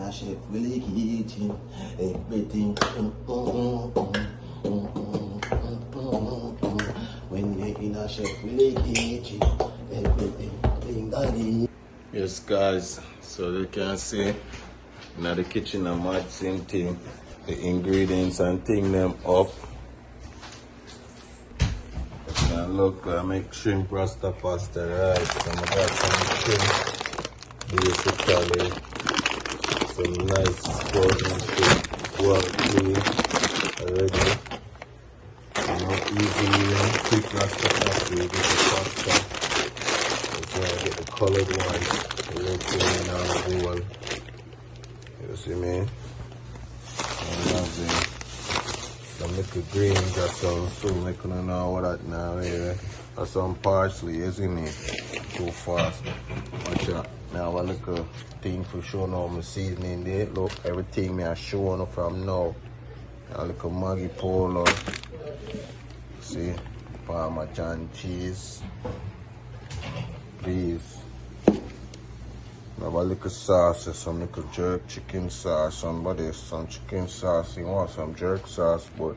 a chefwillie kitchen. Everything. When you're in a chefwillie kitchen, everything. Yes, guys. So you can see in the kitchen I'm mixing thing, the ingredients and thing them up. Now look, I make shrimp Rasta Pasta, right? So I got some shrimp, basically some nice frozen shrimp, well clean already. Easy, quick Rasta Pasta, you get the pasta. So I get the colored one, the red thing in the bowl. You see me? Some little greens or some I couldn't know what that now here. Or some parsley, isn't it? Too fast. Watch out. Now I look a thing for sure now my seasoning there. Look, everything me I showing up from now. I look a Maggi Polo. See? Parmesan cheese. Please. Now a little sauce, some little jerk chicken sauce. Somebody some chicken sauce, you want some jerk sauce, but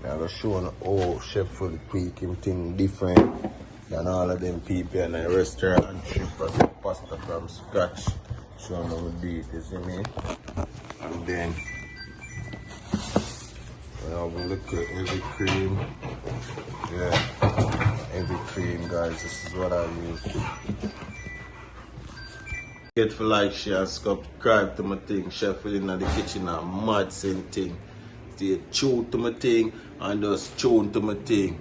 I'm gonna show you how chefwillie quick him thing different than all of them people in the restaurant and shrimppasta pasta from scratch. Show them how we do it, you see me? And then we have a little heavy cream. Yeah, heavy cream, guys. This is what I use. Get for like, share, and subscribe to my thing. Chefwillie in the kitchen and mad same thing. Stay tuned to my thing and just tune to my thing.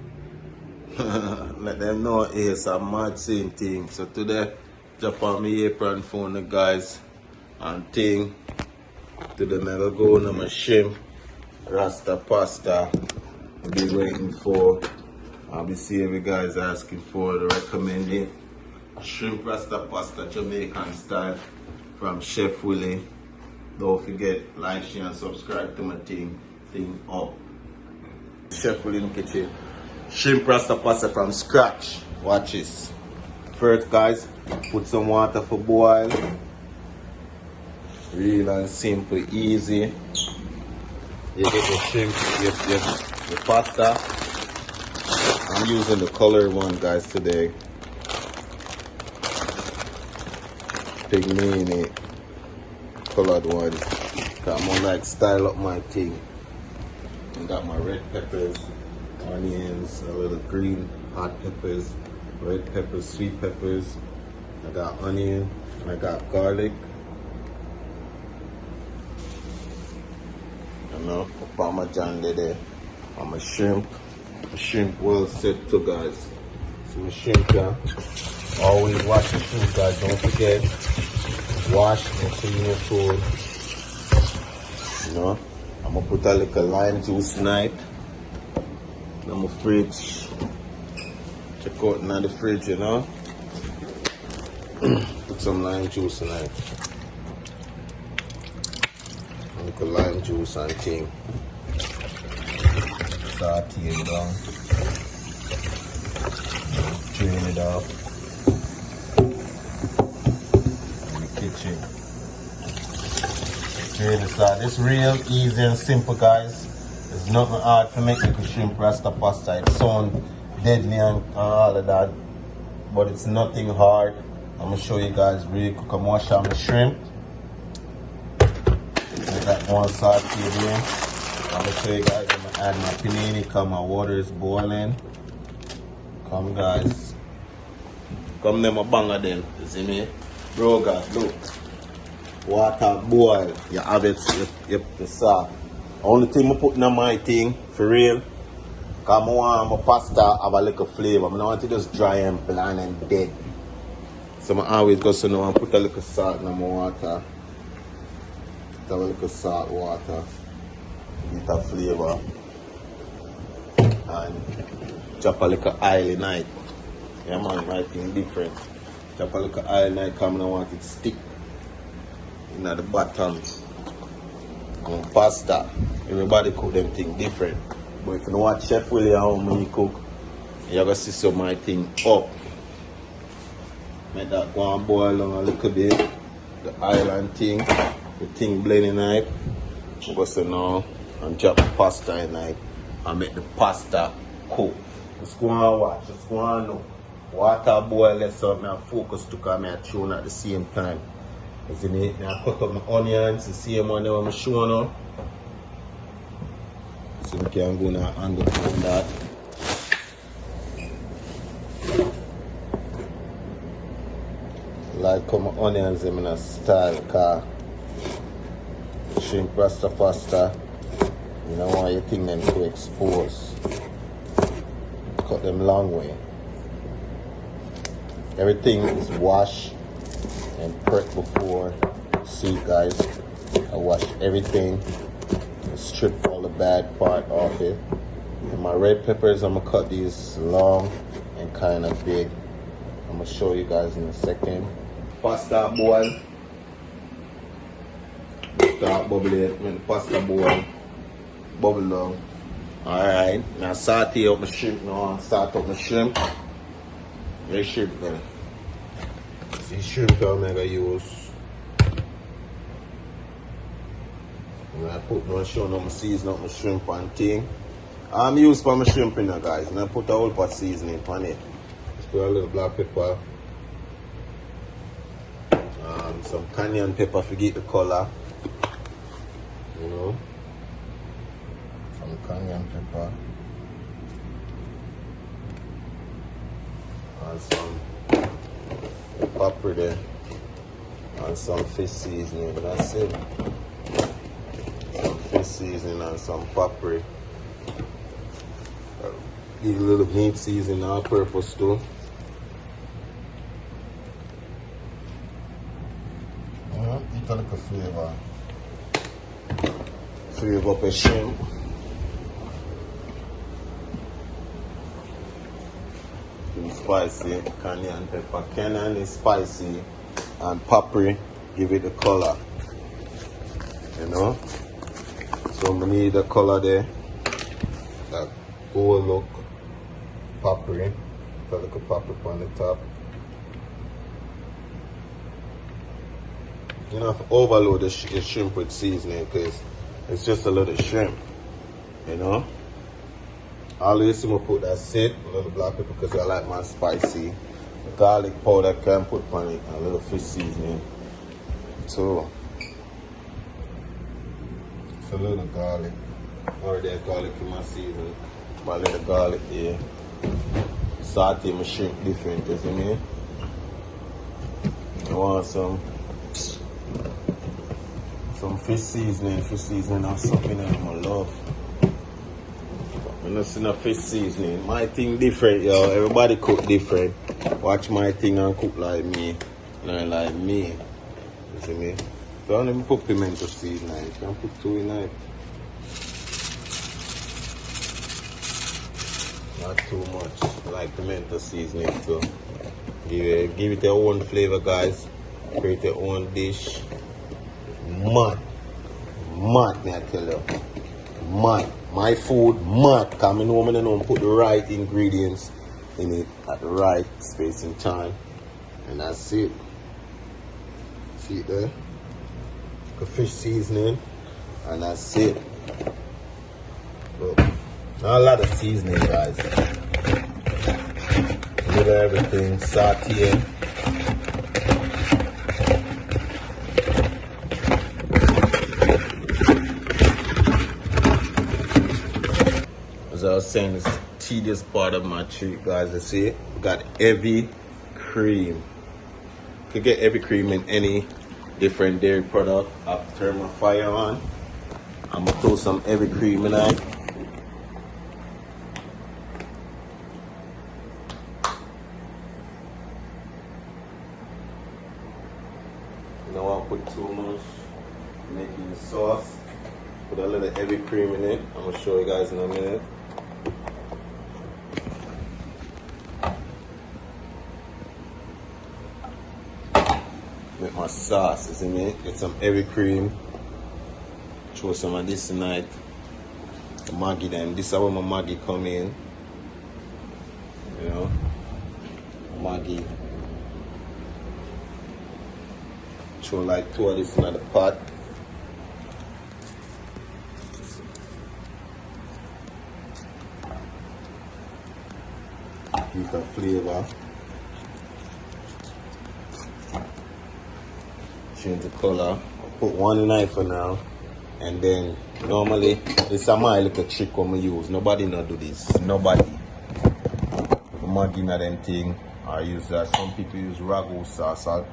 Let them know it's a mad same thing. So today, drop on my apron phone the guys and thing. Today I'm gonna go on my shrimp Rasta Pasta. I'll be waiting for. I'll be seeing you guys asking for the recommended shrimp Rasta Pasta Jamaican style from chefwillie. Don't forget, like, share and subscribe to my thing up. Chefwillie in the kitchen. Shrimp Rasta Pasta from scratch. Watch this. First, guys, put some water for boil. Real and simple, easy. You get the shrimp, the pasta. I'm using the colored one, guys, today. Big me in it, colored one. I'm gonna like style up my thing. I got my red peppers, onions, a little green hot peppers, red peppers, sweet peppers. I got onion, I got garlic. You know, Parmesan there. And my shrimp. The shrimp well set too, guys. So my shrimp, yeah. Always wash your food, guys. Don't forget. Wash and clean your food. You know, I'm gonna put a little lime juice tonight in my fridge. Check out in the fridge, you know. Put some lime juice tonight. A little lime juice and thing. Saute it down. Drain it off. Kitchen. This real easy and simple, guys. There's nothing hard to make the shrimp Rasta Pasta. It sounds deadly and all of that, but it's nothing hard. I'm gonna show you guys really quick. I'm wash out my shrimp. Let that one side here. I'm gonna show you guys. I'm gonna add my panini because my water is boiling. Come, guys. Come, them a banger then. You see me? Bro, guys, look. Water boil. You have it, the sauce. Only thing I put in my thing, for real, because I want my pasta have a little flavor. I don't want it just dry and bland and dead. So I always go so now and put a little salt in my water. Have a little salt water. Get a flavor. And chop a little oil in it. Yeah, man, my thing different. Chop a little oil in it because I want it stick in the bottom. And pasta. Everybody cook them thing different. But if you know what chefwillie how many cook, you're gonna see some of my thing up. Make that go and boil down a little bit. The oil and thing. the thing blending knife. I'm going to now and drop the pasta in knife and make the pasta cook. Just go and watch, just go and look. Water boil less so I focus to come and tune at the same time. Isn't it? Now I cut up my onions, the same one that I'm showing now. So we can go now and go on that. Like come my onions in a style car. Shrimp Rasta Pasta. You don't want your thing them to expose. Cut them long way. Everything is washed and prepped before. See guys, I wash everything. Strip all the bad part off it. And my red peppers, I'm gonna cut these long and kind of big. I'm gonna show you guys in a second. Pasta boil. Start bubbling. When the pasta boil, bubble down. Alright, now saute up my shrimp now. Start up my shrimp. Where's shrimp there? See shrimp I'm gonna use. And I put my shrimp on my season up my shrimp and thing. I'm used for my shrimp in there guys. And I put a whole pot seasoning on it. Just put a little black pepper. Some cayenne pepper to get the color. You know. Some cayenne pepper. And some paprika there. And some fish seasoning. That's it. Some fish seasoning and some paprika. Give a little meat seasoning on purpose too. Eat a little flavor. Flavor up a shrimp. It's spicy. Cayenne pepper. Cayenne is spicy. And paprika give it the color. You know? So we need the color there. That gold look. Paprika. Put a little paprika on the top. You don't have to overload the shrimp with seasoning because it's just a little shrimp, you know. Always I'm gonna put that set, a little black pepper because I like my spicy. Garlic powder can put on it, and a little fish seasoning. So it's a little garlic. Already have garlic in my season. My little garlic there. Saute my shrimp different, you see me? I want some fish seasoning or something that I love. I'm not seeing a fish seasoning. My thing different, yo. Everybody cook different. Watch my thing and cook like me. Not like me. You see me? So I don't even put pimento seasoning. You can put 2 in it. Not too much. I like pimento seasoning too. Give it your own flavor, guys. Create your own dish. Mad, me I tell you. Mad. My food, mad. Come in home and don't put the right ingredients in it at the right space and time. And that's it. See it there? The fish seasoning. And that's it. Look. Not a lot of seasoning, guys. A little everything. Saute. As I was saying, it's the tedious part of my treat, guys. You see, got heavy cream. You can get heavy cream in any different dairy product. I'll turn my fire on. I'm gonna throw some heavy cream in it. You don't want to put too much. Making the sauce. Put a little heavy cream in it. I'm gonna show you guys in a minute. Make my sauce, you see me? Get some heavy cream. Throw some of this tonight. The Maggi them. This is where my Maggi come in. You know? Maggi. Throw like 2 of this in the pot. bit of flavor. Change the color. I'll put one knife for now. And then normally this is my little trick I'm gonna use. Nobody not do this. Nobody. Maggi na them thing. I use that. Some people use ragu sauce or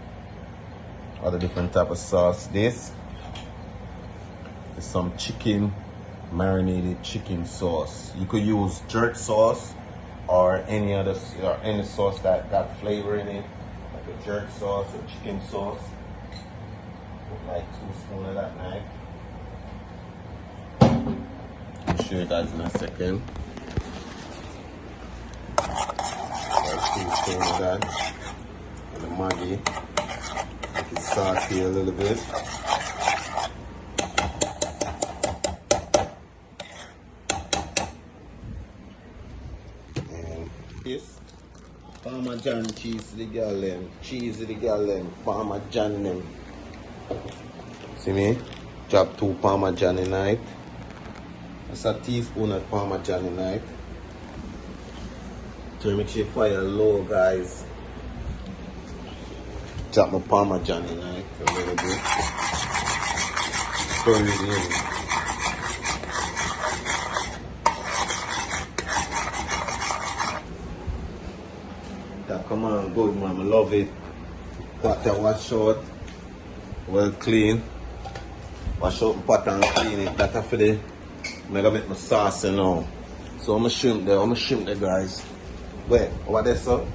other different type of sauce. This is some chicken, marinated chicken sauce. You could use jerk sauce or any other or any sauce that got flavor in it, like a jerk sauce or chicken sauce. Put like 2 spoons of that knife. I'll show you guys in a second. Like 2 spoons of that. And the Maggi. Make it saute a little bit. And this Parmesan cheese to the girl them. Cheese to the girl them. Parmesan them. See me? Drop 2 Parmesan in it. That's a teaspoon of Parmesan in it. So make sure you fire low, guys. Drop my Parmesan in it a little bit. Stir it in. That come on, good man, I love it. Got that wash out. Well clean. Wash out the pot and clean it. That's for the I'm gonna make my sauce now. So I'm gonna shrimp there, guys. Wait, over there, sir?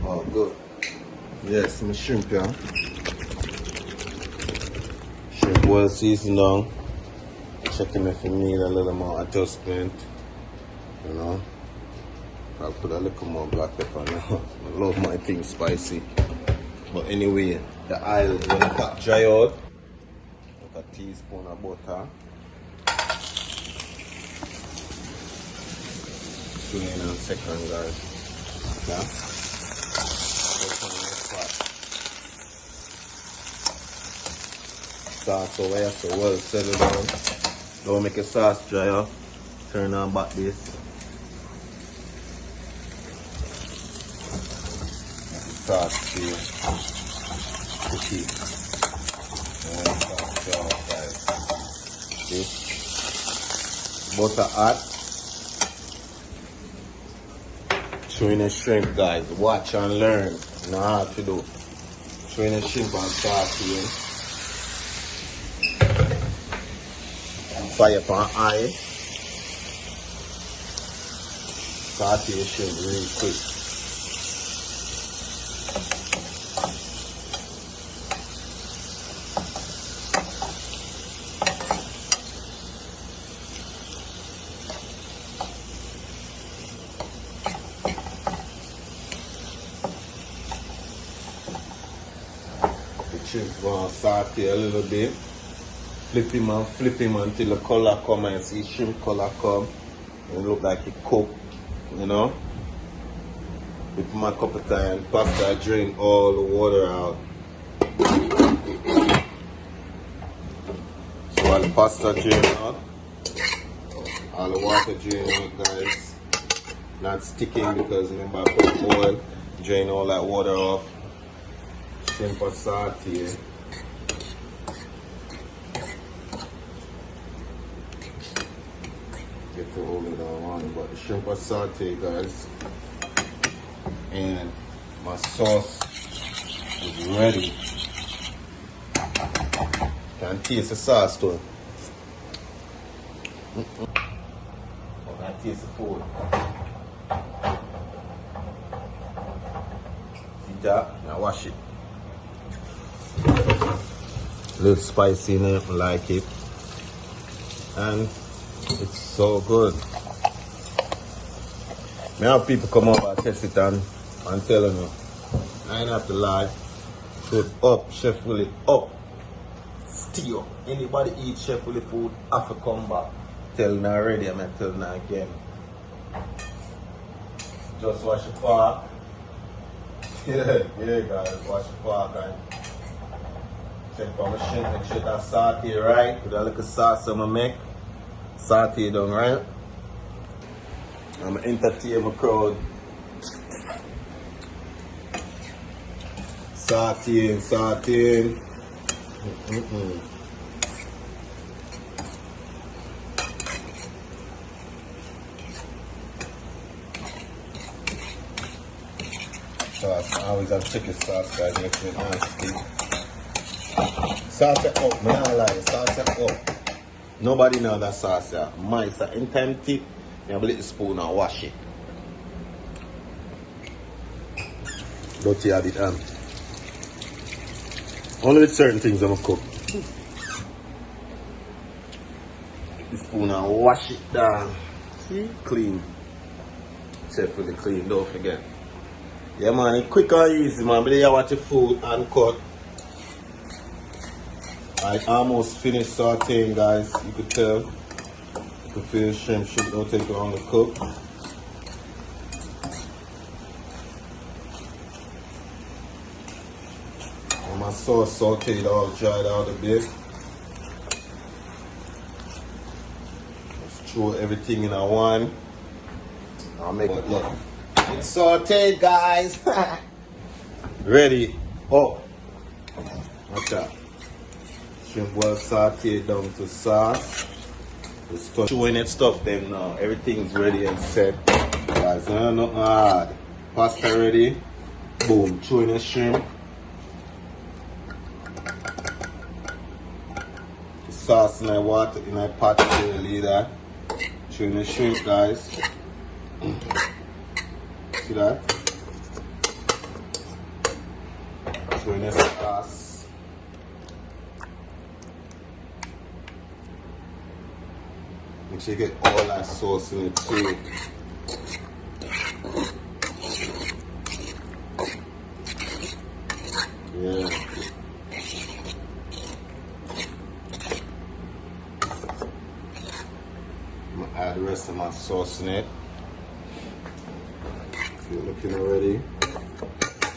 Oh, good. Yes, I'm gonna shrimp here. Shrimp well seasoned down. Checking if you need a little more adjustment. You know. I'll put a little more black pepper now. I love my things spicy. But anyway, the oil is gonna cut dry out. Like a teaspoon of butter. In a second, guys. Yeah. Sauce over here, so well settle down. Don't make a sauce dry up. Turn on back this. Sauce here. Cookie. And sauce dry up, guys. This. Butter hot. Showing a shrimp, guys. Watch and learn. You know how to do. Showing a shrimp and sauce here. Fire pan high. Saute your shrimp really quick. Shrimp gonna saute a little bit. Flip him until the color come and see shrimp color come. It look like it cooked, you know. With my cup of time, pasta drain all the water out. So while the pasta drain out, all the water drain out, guys. Not sticking because remember I put oil, drain all that water off. Shrimp saute. Get to hold it on, but the shrimp saute, guys. And my sauce is ready. Can taste the sauce too. Oh, I taste the food. See that? Now wash it. A little spicy in it, I like it. And it's so good. Me have people come up and test it and tell them, I ain't have to lie. Food up, Chef Willie up. Still, anybody eat Chef Willie food, have to come back. Tell them already, I'm tell them again. Just wash your fork. Yeah, guys, wash your fork and check on my shrimp, make sure that saute right. With a little sauce I'm gonna make. Saute down right. I'm gonna entertain my crowd Sauteing. Sauce. I always have chicken sauce, guys. Makes it nasty. Sauce it up, man. I lie. Sauce it up. Nobody know that sauce. Mine, so anytime tip, you have a little spoon and wash it. Dirty habit, only with certain things I'm gonna cook. The spoon and wash it down. See? Clean. Chefwillie clean, don't forget. Yeah man, it's quick and easy man, but you watch the food and cut. I almost finished sauteing, guys. You could tell. You could feel shrimp don't take long to cook. And my sauce sauteed all dried out a bit. Let's throw everything in a one. I'll make it look. It's sauteed, guys. Ready. Oh. Watch out. Shrimp well sauteed down to sauce. Just showing it stuff then now. Everything's ready and set. Guys, nothing hard. Pasta ready. Boom. Throwing the shrimp. The sauce in the water in the pot to leave that. Throwing the shrimp, guys. See that? Throwing the sauce. Make sure you get all that sauce in it too. Yeah. I'm gonna add the rest of my sauce in it. You're looking already.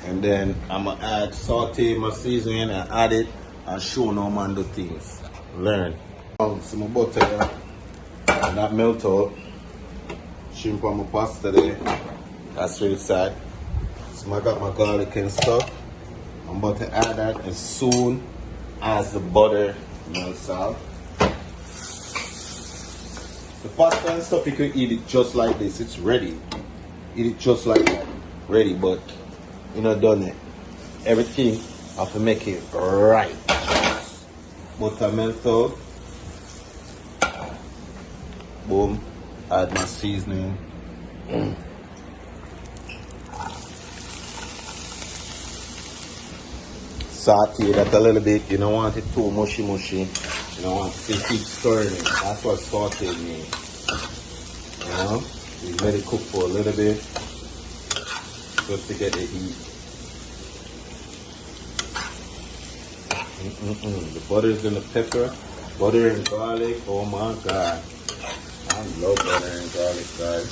And then I'm gonna add saute my seasoning and add it and show no man do things. Learn. Some butter here. And that melt out. Shrimp on my pasta there. That's really sad. So I got my garlic and stuff. I'm about to add that as soon as the butter melts out. The pasta and stuff, you can eat it just like this. It's ready. Eat it just like that. Ready, but you know done it. Everything I have to make it right. Butter melt out. Boom. Add my seasoning. Saute that a little bit. You don't want it too mushy. You don't want to keep stirring it. That's what saute means. You know? You let it cook for a little bit. Just to get the heat. The butters and the pepper. Butter and garlic. Oh my God. I love butter and garlic, guys.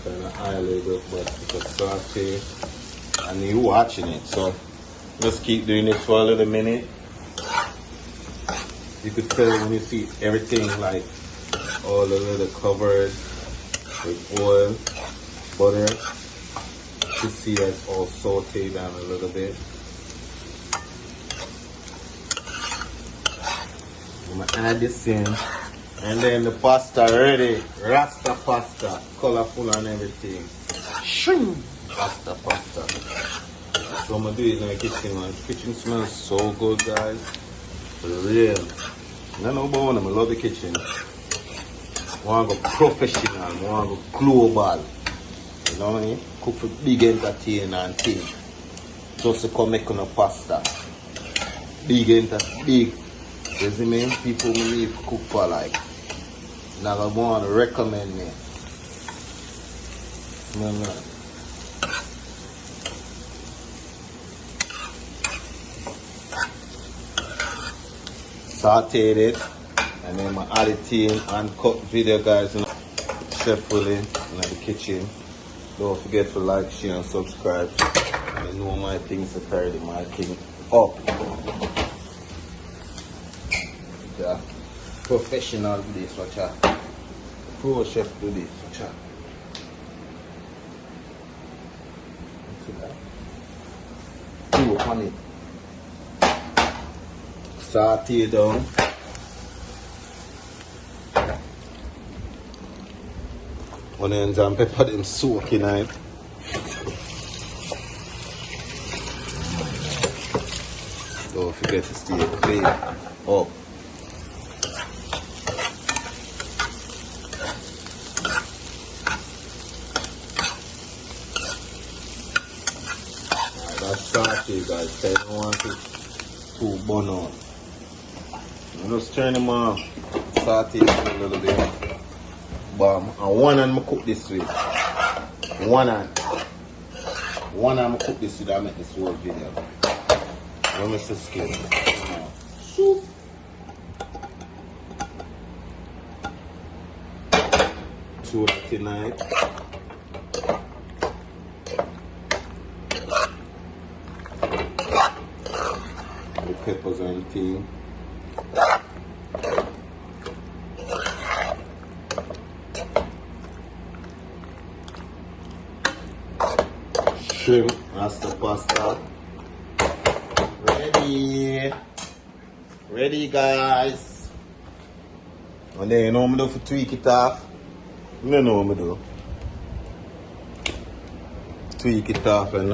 Kind of high a little bit, but it's a saute. And you watching it, so let's keep doing this for a little minute. You could tell when you see everything like all the little covered with oil, butter. You can see that it's all sauteed down a little bit. I'm gonna add this in, and then the pasta ready. Rasta pasta, colorful and everything. Rasta pasta. That's what I'm gonna do is in the kitchen, man. The kitchen smells so good, guys. For real. I know about them. I love the kitchen. I want to go professional. I want to go global. You know what I mean? Cook for big entertainer and things. Just to come make a pasta. Big. You see me? People me cook for like. Now I want to recommend me. No. Sauteed it, and then I add it in and cut video, guys. You know, Chefwillie in the kitchen. Don't forget to like, share, and subscribe. You know my things to carry my thing up. Yeah. Professional do this, watch out. Pro chef do this, watch out. on it. Saute down. Onions and pepper them soaking in it. Don't forget to stay clean up. That's saute, guys. I don't want it too burn out. I'm just turn them off. Saute it a little bit. Bam. And one hand I cook this with. One hand I cook this with. I make this whole video. Let me see skin. Soup. Two tonight. The peppers and thing. Shrimp, Rasta Pasta. Ready guys. And then you know what I do for tweak it off? You know what I do. Tweak it off and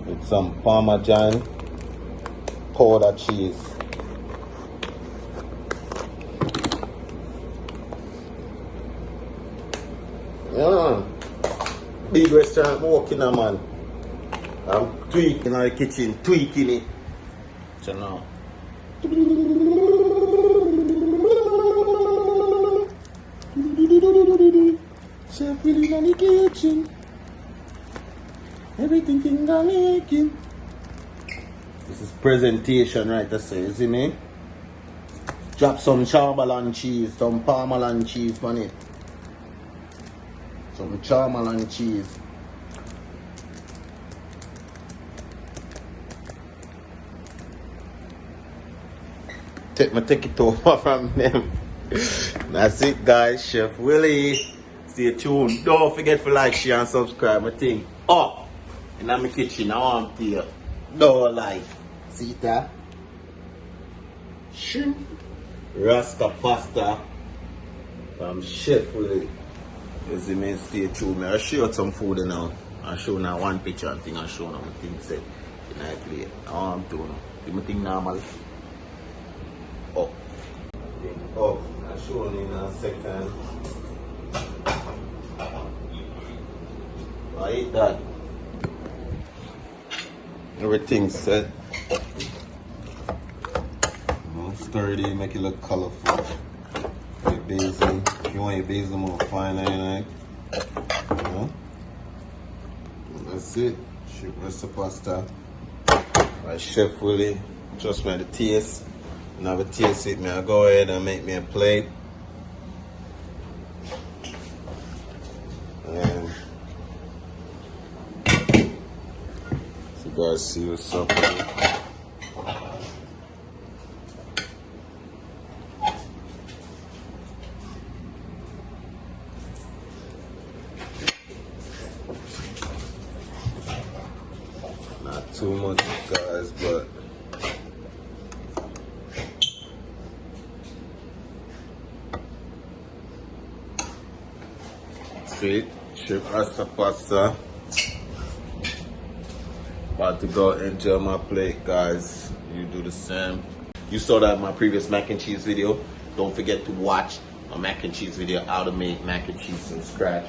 with some Parmesan powder cheese. Yeah. Big restaurant walking on, man. I'm tweaking in the kitchen, tweaking it. So now. Chef Willie in the kitchen. Everything in the making. This is presentation, right? That's it, you see me? Drop some charmalan cheese, some Parmesan cheese on it. Some charmalan cheese. Take it over from them. That's it, guys. Chef Willie. Stay tuned. Don't forget to like, share, and subscribe. My thing up in my kitchen. I want to you. Don't like. See that? Shrimp Rasta Pasta from Chef Willie. As the main stay tuned. I'll show you some food now. I'll show you now one picture and thing. I'll show you now my thing set in my plate. I want to know. Do my thing normal. Up. Up. I'll show you in a second. I eat that. Everything's set. Stir it in, make it look colorful. Your basil. If you want your basil more fine, that's it. Rasta Pasta. By Chef Willie. Trust me, the taste. And have a taste it. I'll go ahead and make me a plate. And so you guys see what's up. Not too much, guys, but see, Chef Rasta Pasta. About to go enjoy my plate, guys. You do the same. You saw that in my previous mac and cheese video. Don't forget to watch my mac and cheese video, how to make mac and cheese from scratch.